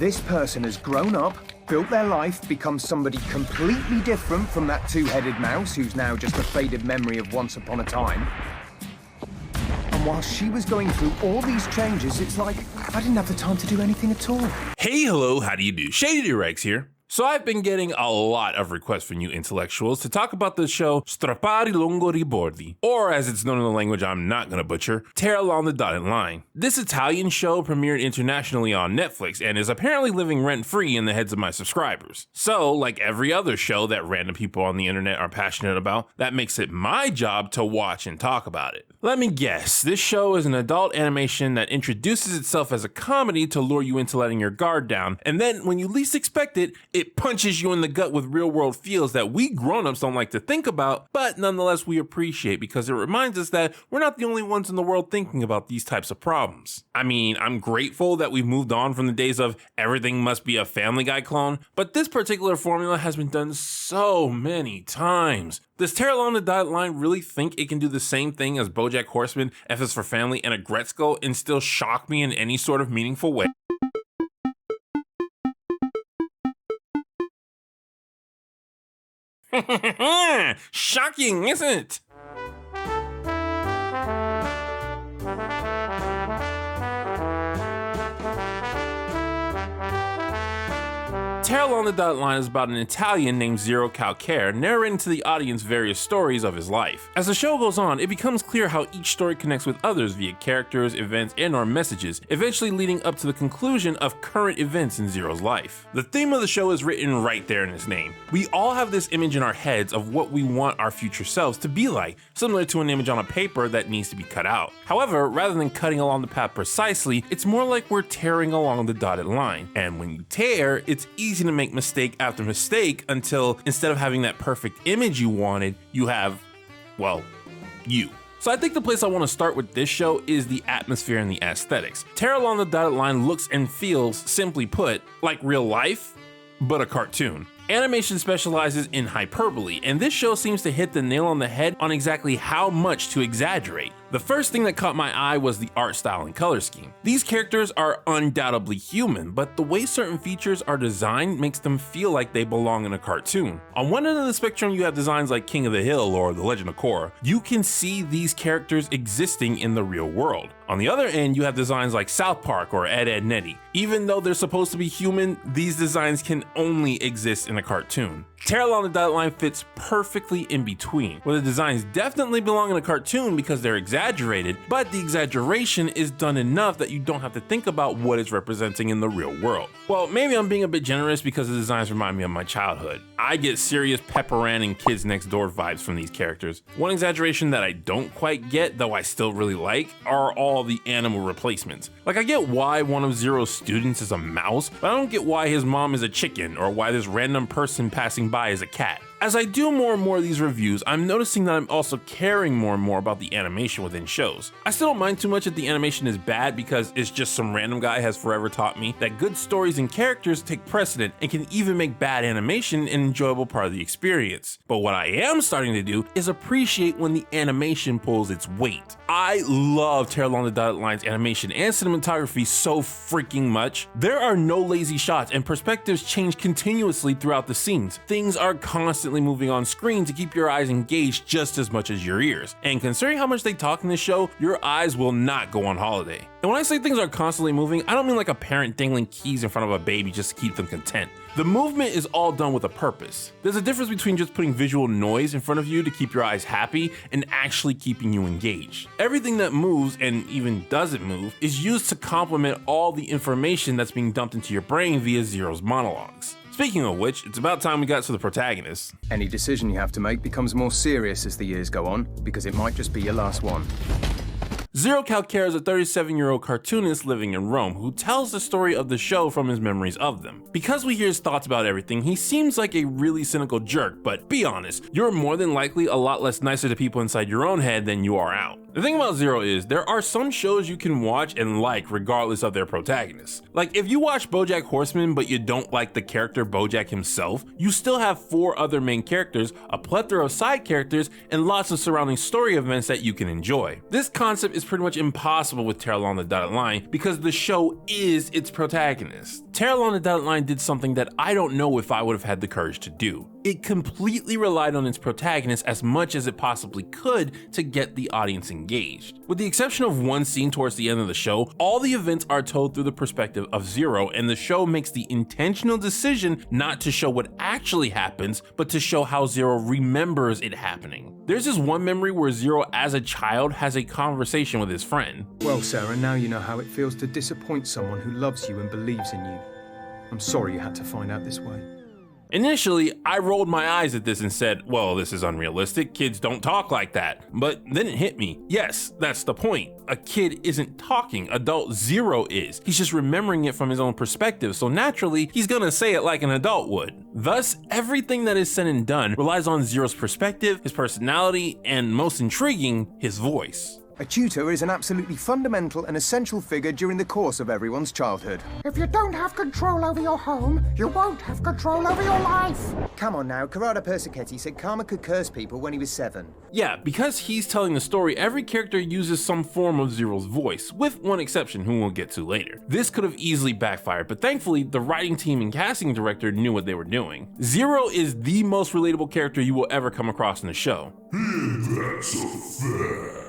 This person has grown up, built their life, become somebody completely different from that two-headed mouse who's now just a faded memory of once upon a time. And while she was going through all these changes, it's like I didn't have the time to do anything at all. Hey, hello, how do you do? Shady Doorags here. So I've been getting a lot of requests from you intellectuals to talk about the show Strappare lungo i bordi, or as it's known in the language I'm not gonna butcher, Tear Along the Dotted Line. This Italian show premiered internationally on Netflix and is apparently living rent-free in the heads of my subscribers. So, like every other show that random people on the internet are passionate about, that makes it my job to watch and talk about it. Let me guess, this show is an adult animation that introduces itself as a comedy to lure you into letting your guard down, and then when you least expect it, it punches you in the gut with real-world feels that we grown-ups don't like to think about, but nonetheless we appreciate because it reminds us that we're not the only ones in the world thinking about these types of problems. I mean, I'm grateful that we've moved on from the days of everything must be a Family Guy clone, but this particular formula has been done so many times. Does Tear Along the Dotted Line really think it can do the same thing as BoJack Horseman, F is for Family, and Agretzko and still shock me in any sort of meaningful way? Shocking, isn't it? Tear Along the Dotted Line is about an Italian named Zero Calcare narrating to the audience various stories of his life. As the show goes on, it becomes clear how each story connects with others via characters, events, and/or messages, eventually leading up to the conclusion of current events in Zero's life. The theme of the show is written right there in its name. We all have this image in our heads of what we want our future selves to be like, similar to an image on a paper that needs to be cut out. However, rather than cutting along the path precisely, it's more like we're tearing along the dotted line. And when you tear, it's easy to make mistake after mistake until instead of having that perfect image you wanted, you have, well, you. So I think the place I want to start with this show is the atmosphere and the aesthetics. Tear Along the Dotted Line looks and feels, simply put, like real life, but a cartoon. Animation specializes in hyperbole, and this show seems to hit the nail on the head on exactly how much to exaggerate. The first thing that caught my eye was the art style and color scheme. These characters are undoubtedly human, but the way certain features are designed makes them feel like they belong in a cartoon. On one end of the spectrum, you have designs like King of the Hill or The Legend of Korra. You can see these characters existing in the real world. On the other end, you have designs like South Park or Ed, Edd n Eddy. Even though they're supposed to be human, these designs can only exist in a cartoon. Tear Along the Dotted Line fits perfectly in between, where the designs definitely belong in a cartoon because they're exaggerated, but the exaggeration is done enough that you don't have to think about what it's representing in the real world. Well, maybe I'm being a bit generous because the designs remind me of my childhood. I get serious Pepperan and Kids Next Door vibes from these characters. One exaggeration that I don't quite get, though I still really like, are all the animal replacements. Like, I get why one of Zero's students is a mouse, but I don't get why his mom is a chicken or why this random person passing by is a cat. As I do more and more of these reviews, I'm noticing that I'm also caring more and more about the animation within shows. I still don't mind too much if the animation is bad because it's just some random guy has forever taught me that good stories and characters take precedent and can even make bad animation an enjoyable part of the experience. But what I am starting to do is appreciate when the animation pulls its weight. I love Tear Along the Dotted Line's animation and cinematography so freaking much. There are no lazy shots and perspectives change continuously throughout the scenes. Things are constantly moving on screen to keep your eyes engaged just as much as your ears. And considering how much they talk in this show, your eyes will not go on holiday. And when I say things are constantly moving, I don't mean like a parent dangling keys in front of a baby just to keep them content. The movement is all done with a purpose. There's a difference between just putting visual noise in front of you to keep your eyes happy and actually keeping you engaged. Everything that moves, and even doesn't move, is used to complement all the information that's being dumped into your brain via Zero's monologues. Speaking of which, it's about time we got to the protagonist. Any decision you have to make becomes more serious as the years go on, because it might just be your last one. Zero Calcare is a 37-year-old cartoonist living in Rome who tells the story of the show from his memories of them. Because we hear his thoughts about everything, he seems like a really cynical jerk, but be honest, you're more than likely a lot less nicer to people inside your own head than you are out. The thing about Zero is, there are some shows you can watch and like regardless of their protagonists. Like, if you watch BoJack Horseman but you don't like the character BoJack himself, you still have 4 other main characters, a plethora of side characters, and lots of surrounding story events that you can enjoy. This concept is pretty much impossible with Terrell on the Dotted Line because the show is its protagonist. Terrell on the Dotted Line did something that I don't know if I would have had the courage to do. It completely relied on its protagonist as much as it possibly could to get the audience engaged. With the exception of one scene towards the end of the show, all the events are told through the perspective of Zero, and the show makes the intentional decision not to show what actually happens, but to show how Zero remembers it happening. There's this one memory where Zero as a child has a conversation with his friend. Well, Sarah, now you know how it feels to disappoint someone who loves you and believes in you. I'm sorry you had to find out this way. Initially, I rolled my eyes at this and said, well, this is unrealistic, kids don't talk like that. But then it hit me. Yes, that's the point. A kid isn't talking, adult Zero is. He's just remembering it from his own perspective, so naturally, he's gonna say it like an adult would. Thus, everything that is said and done relies on Zero's perspective, his personality, and most intriguing, his voice. A tutor is an absolutely fundamental and essential figure during the course of everyone's childhood. If you don't have control over your home, you won't have control over your life. Come on now, Corrado Persichetti said Karma could curse people when he was 7. Yeah, because he's telling the story, every character uses some form of Zero's voice, with one exception who we'll get to later. This could have easily backfired, but thankfully, the writing team and casting director knew what they were doing. Zero is the most relatable character you will ever come across in the show. That's a fact.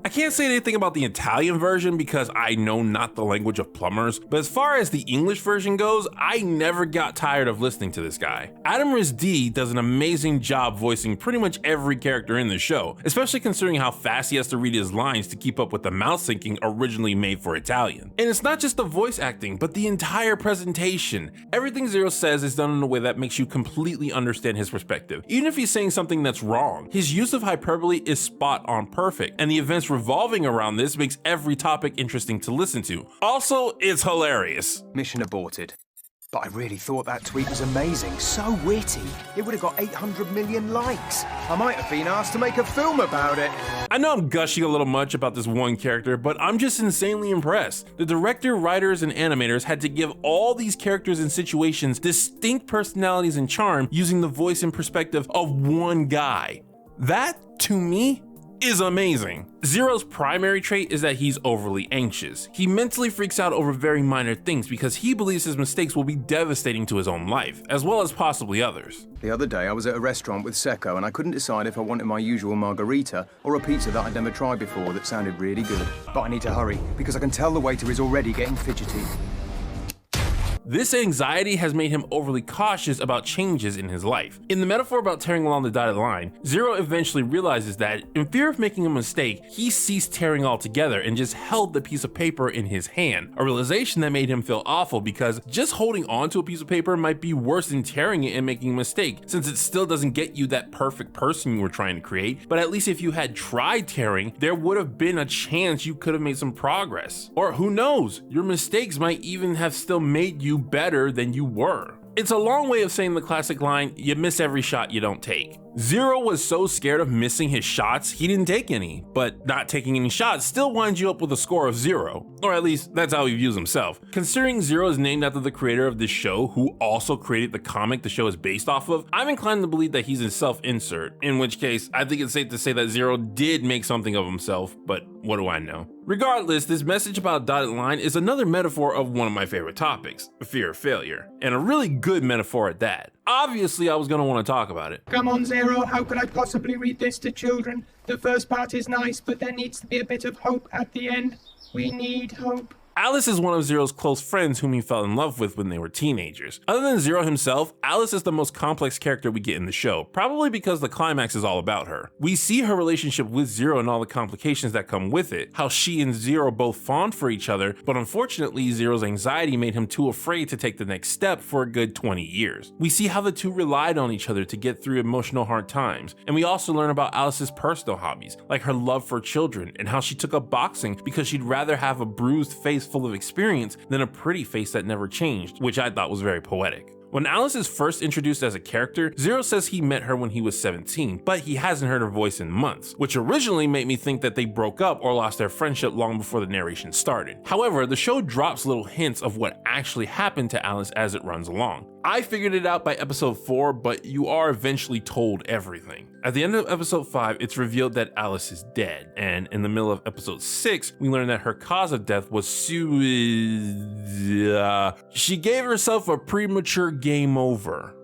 I can't say anything about the Italian version because I know not the language of plumbers, but as far as the English version goes, I never got tired of listening to this guy. Adam Rizdi does an amazing job voicing pretty much every character in the show, especially considering how fast he has to read his lines to keep up with the mouth syncing originally made for Italian. And it's not just the voice acting, but the entire presentation. Everything Zero says is done in a way that makes you completely understand his perspective, even if he's saying something that's wrong. His use of hyperbole is spot on perfect, and the events revolving around this makes every topic interesting to listen to. Also, it's hilarious. Mission aborted. But I really thought that tweet was amazing, so witty. It would have got 800 million likes. I might have been asked to make a film about it. I know I'm gushing a little much about this one character, but I'm just insanely impressed. The director, writers, and animators had to give all these characters and situations distinct personalities and charm using the voice and perspective of one guy. That, to me, is amazing. Zero's primary trait is that he's overly anxious. He mentally freaks out over very minor things because he believes his mistakes will be devastating to his own life, as well as possibly others. The other day I was at a restaurant with Secco and I couldn't decide if I wanted my usual margarita or a pizza that I'd never tried before that sounded really good. But I need to hurry because I can tell the waiter is already getting fidgety. This anxiety has made him overly cautious about changes in his life. In the metaphor about tearing along the dotted line, Zero eventually realizes that, in fear of making a mistake, he ceased tearing altogether and just held the piece of paper in his hand, a realization that made him feel awful because just holding onto a piece of paper might be worse than tearing it and making a mistake, since it still doesn't get you that perfect person you were trying to create, but at least if you had tried tearing, there would have been a chance you could have made some progress. Or who knows, your mistakes might even have still made you better than you were. It's a long way of saying the classic line, you miss every shot you don't take. Zero was so scared of missing his shots, he didn't take any, but not taking any shots still winds you up with a score of 0. Or at least, that's how he views himself. Considering Zero is named after the creator of this show, who also created the comic the show is based off of, I'm inclined to believe that he's a self-insert, in which case, I think it's safe to say that Zero did make something of himself, but what do I know? Regardless, this message about dotted line is another metaphor of one of my favorite topics, fear of failure, and a really good metaphor at that. Obviously, I was going to want to talk about it. Come on, Zero, how could I possibly read this to children? The first part is nice, but there needs to be a bit of hope at the end. We need hope. Alice is one of Zero's close friends whom he fell in love with when they were teenagers. Other than Zero himself, Alice is the most complex character we get in the show, probably because the climax is all about her. We see her relationship with Zero and all the complications that come with it, how she and Zero both fawned for each other, but unfortunately Zero's anxiety made him too afraid to take the next step for a good 20 years. We see how the two relied on each other to get through emotional hard times, and we also learn about Alice's personal hobbies, like her love for children and how she took up boxing because she'd rather have a bruised face full of experience than a pretty face that never changed, which I thought was very poetic. When Alice is first introduced as a character, Zero says he met her when he was 17, but he hasn't heard her voice in months, which originally made me think that they broke up or lost their friendship long before the narration started. However, the show drops little hints of what actually happened to Alice as it runs along. I figured it out by episode 4, but you are eventually told everything. At the end of episode 5, it's revealed that Alice is dead, and in the middle of episode 6, we learn that her cause of death was she gave herself a premature game over.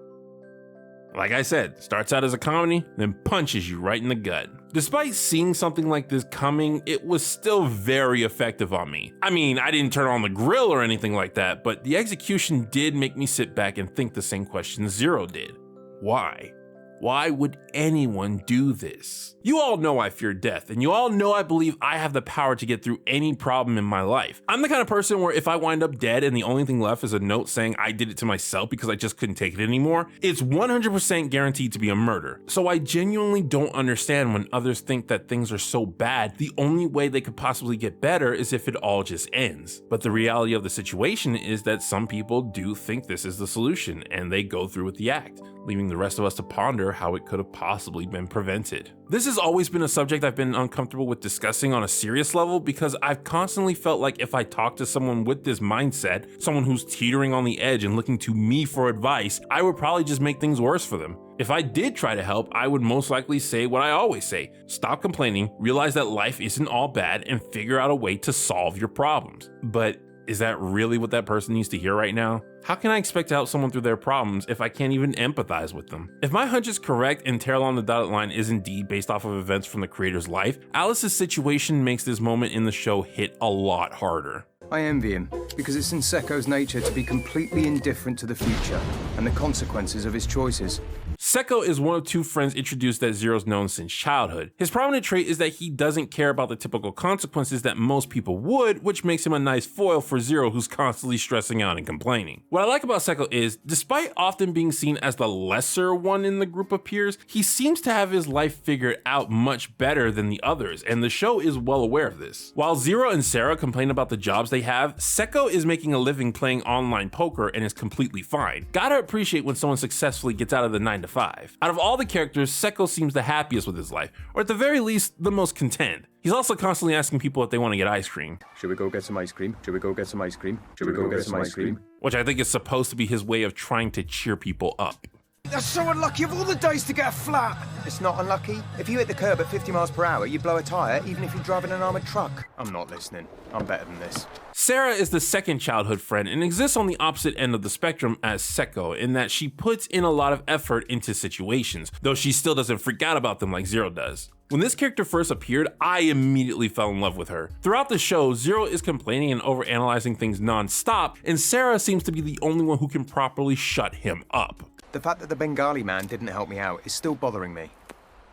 Like I said, starts out as a comedy, then punches you right in the gut. Despite seeing something like this coming, it was still very effective on me. I mean, I didn't turn on the grill or anything like that, but the execution did make me sit back and think the same question Zero did. Why? Why would anyone do this? You all know I fear death, and you all know I believe I have the power to get through any problem in my life. I'm the kind of person where if I wind up dead and the only thing left is a note saying I did it to myself because I just couldn't take it anymore, it's 100% guaranteed to be a murder. So I genuinely don't understand when others think that things are so bad, the only way they could possibly get better is if it all just ends. But the reality of the situation is that some people do think this is the solution, and they go through with the act, leaving the rest of us to ponder how it could have possibly been prevented. This has always been a subject I've been uncomfortable with discussing on a serious level because I've constantly felt like if I talk to someone with this mindset, someone who's teetering on the edge and looking to me for advice, I would probably just make things worse for them. If I did try to help, I would most likely say what I always say: stop complaining, realize that life isn't all bad, and figure out a way to solve your problems. But is that really what that person needs to hear right now? How can I expect to help someone through their problems if I can't even empathize with them? If my hunch is correct and Terrell on the Dotted Line is indeed based off of events from the creator's life, Alice's situation makes this moment in the show hit a lot harder. I envy him, because it's in Secco's nature to be completely indifferent to the future and the consequences of his choices. Secco is one of 2 friends introduced that Zero's known since childhood. His prominent trait is that he doesn't care about the typical consequences that most people would, which makes him a nice foil for Zero, who's constantly stressing out and complaining. What I like about Secco is, despite often being seen as the lesser one in the group of peers, he seems to have his life figured out much better than the others, and the show is well aware of this. While Zero and Sarah complain about the jobs they have, Secco is making a living playing online poker and is completely fine. Gotta appreciate when someone successfully gets out of the 9-to-5. Out of all the characters, Secco seems the happiest with his life, or at the very least, the most content. He's also constantly asking people if they want to get ice cream. Should we go get some ice cream? Should we go get some ice cream? Should we go get some ice cream? Which I think is supposed to be his way of trying to cheer people up. That's so unlucky of all the days to get a flat. It's not unlucky. If you hit the curb at 50 miles per hour, you blow a tyre, even if you're driving an armoured truck. I'm not listening. I'm better than this. Sarah is the second childhood friend and exists on the opposite end of the spectrum as Secco in that she puts in a lot of effort into situations, though she still doesn't freak out about them like Zero does. When this character first appeared, I immediately fell in love with her. Throughout the show, Zero is complaining and overanalyzing things non-stop, and Sarah seems to be the only one who can properly shut him up. The fact that the Bengali man didn't help me out is still bothering me.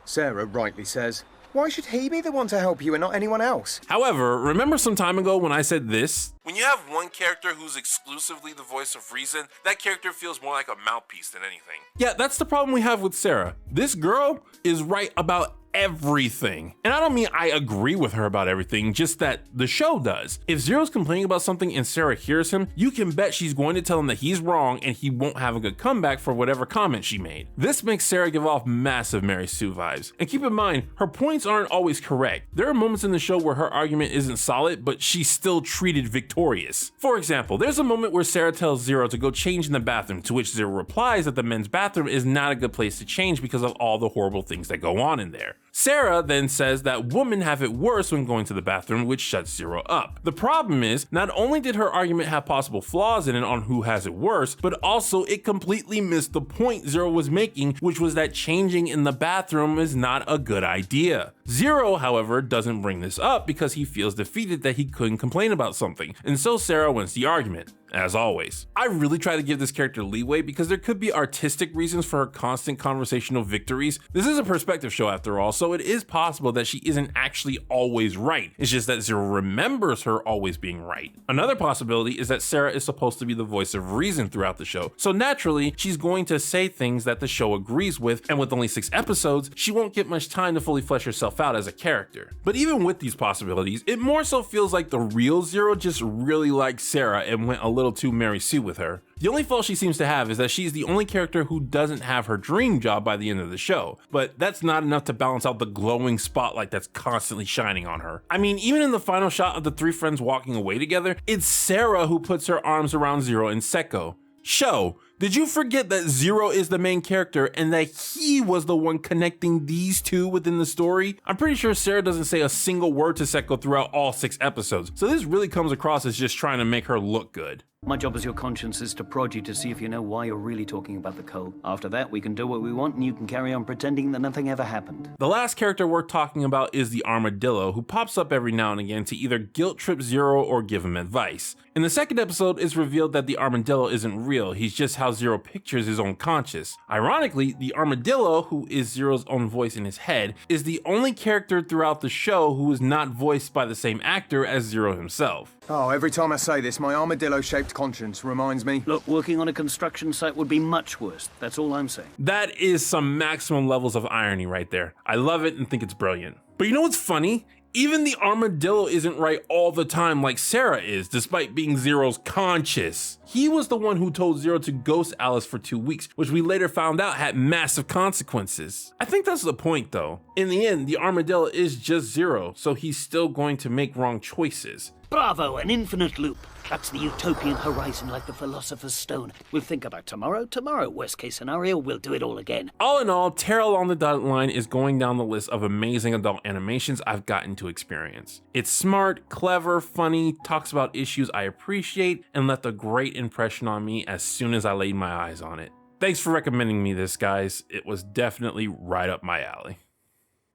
Sarah rightly says, why should he be the one to help you and not anyone else? However, remember some time ago when I said this? When you have one character who's exclusively the voice of reason, that character feels more like a mouthpiece than anything. Yeah, that's the problem we have with Sarah. This girl is right about everything. And I don't mean I agree with her about everything, just that the show does. If Zero's complaining about something and Sarah hears him, you can bet she's going to tell him that he's wrong and he won't have a good comeback for whatever comment she made. This makes Sarah give off massive Mary Sue vibes. And keep in mind, her points aren't always correct. There are moments in the show where her argument isn't solid, but she's still treated victorious. For example, there's a moment where Sarah tells Zero to go change in the bathroom, to which Zero replies that the men's bathroom is not a good place to change because of all the horrible things that go on in there. Sarah then says that women have it worse when going to the bathroom, which shuts Zero up. The problem is, not only did her argument have possible flaws in it on who has it worse, but also it completely missed the point Zero was making, which was that changing in the bathroom is not a good idea. Zero, however, doesn't bring this up because he feels defeated that he couldn't complain about something, and so Sarah wins the argument. As always. I really try to give this character leeway because there could be artistic reasons for her constant conversational victories. This is a perspective show after all, so it is possible that she isn't actually always right. It's just that Zero remembers her always being right. Another possibility is that Sarah is supposed to be the voice of reason throughout the show, so naturally, she's going to say things that the show agrees with, and with only 6 episodes, she won't get much time to fully flesh herself out as a character. But even with these possibilities, it more so feels like the real Zero just really liked Sarah and went a little too Mary Sue with her. The only fault she seems to have is that she's the only character who doesn't have her dream job by the end of the show, but that's not enough to balance out the glowing spotlight that's constantly shining on her. I mean, even in the final shot of the three friends walking away together, it's Sarah who puts her arms around Zero and Secco. Show, did you forget that Zero is the main character and that he was the one connecting these two within the story? I'm pretty sure Sarah doesn't say a single word to Secco throughout all 6 episodes, so this really comes across as just trying to make her look good. My job as your conscience is to prod you to see if you know why you're really talking about the coal. After that, we can do what we want and you can carry on pretending that nothing ever happened. The last character we're talking about is the armadillo, who pops up every now and again to either guilt trip Zero or give him advice. In the second episode, it's revealed that the armadillo isn't real, he's just how Zero pictures his own conscious. Ironically, the armadillo, who is Zero's own voice in his head, is the only character throughout the show who is not voiced by the same actor as Zero himself. Oh, every time I say this, my armadillo-shaped conscience reminds me. Look, working on a construction site would be much worse. That's all I'm saying. That is some maximum levels of irony right there. I love it and think it's brilliant. But you know what's funny? Even the armadillo isn't right all the time like Sarah is, despite being Zero's conscious. He was the one who told Zero to ghost Alice for 2 weeks, which we later found out had massive consequences. I think that's the point though. In the end, the armadillo is just Zero, so he's still going to make wrong choices. Bravo, an infinite loop. That's the utopian horizon like the Philosopher's Stone. We'll think about tomorrow. Worst case scenario, we'll do it all again. All in all, Terror Along the Dotted Line is going down the list of amazing adult animations I've gotten to experience. It's smart, clever, funny, talks about issues I appreciate, and left a great impression on me as soon as I laid my eyes on it. Thanks for recommending me this, guys. It was definitely right up my alley.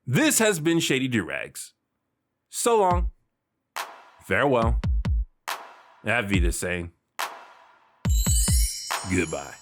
This has been Shady Doorags. So long. Farewell. That Vita's saying goodbye.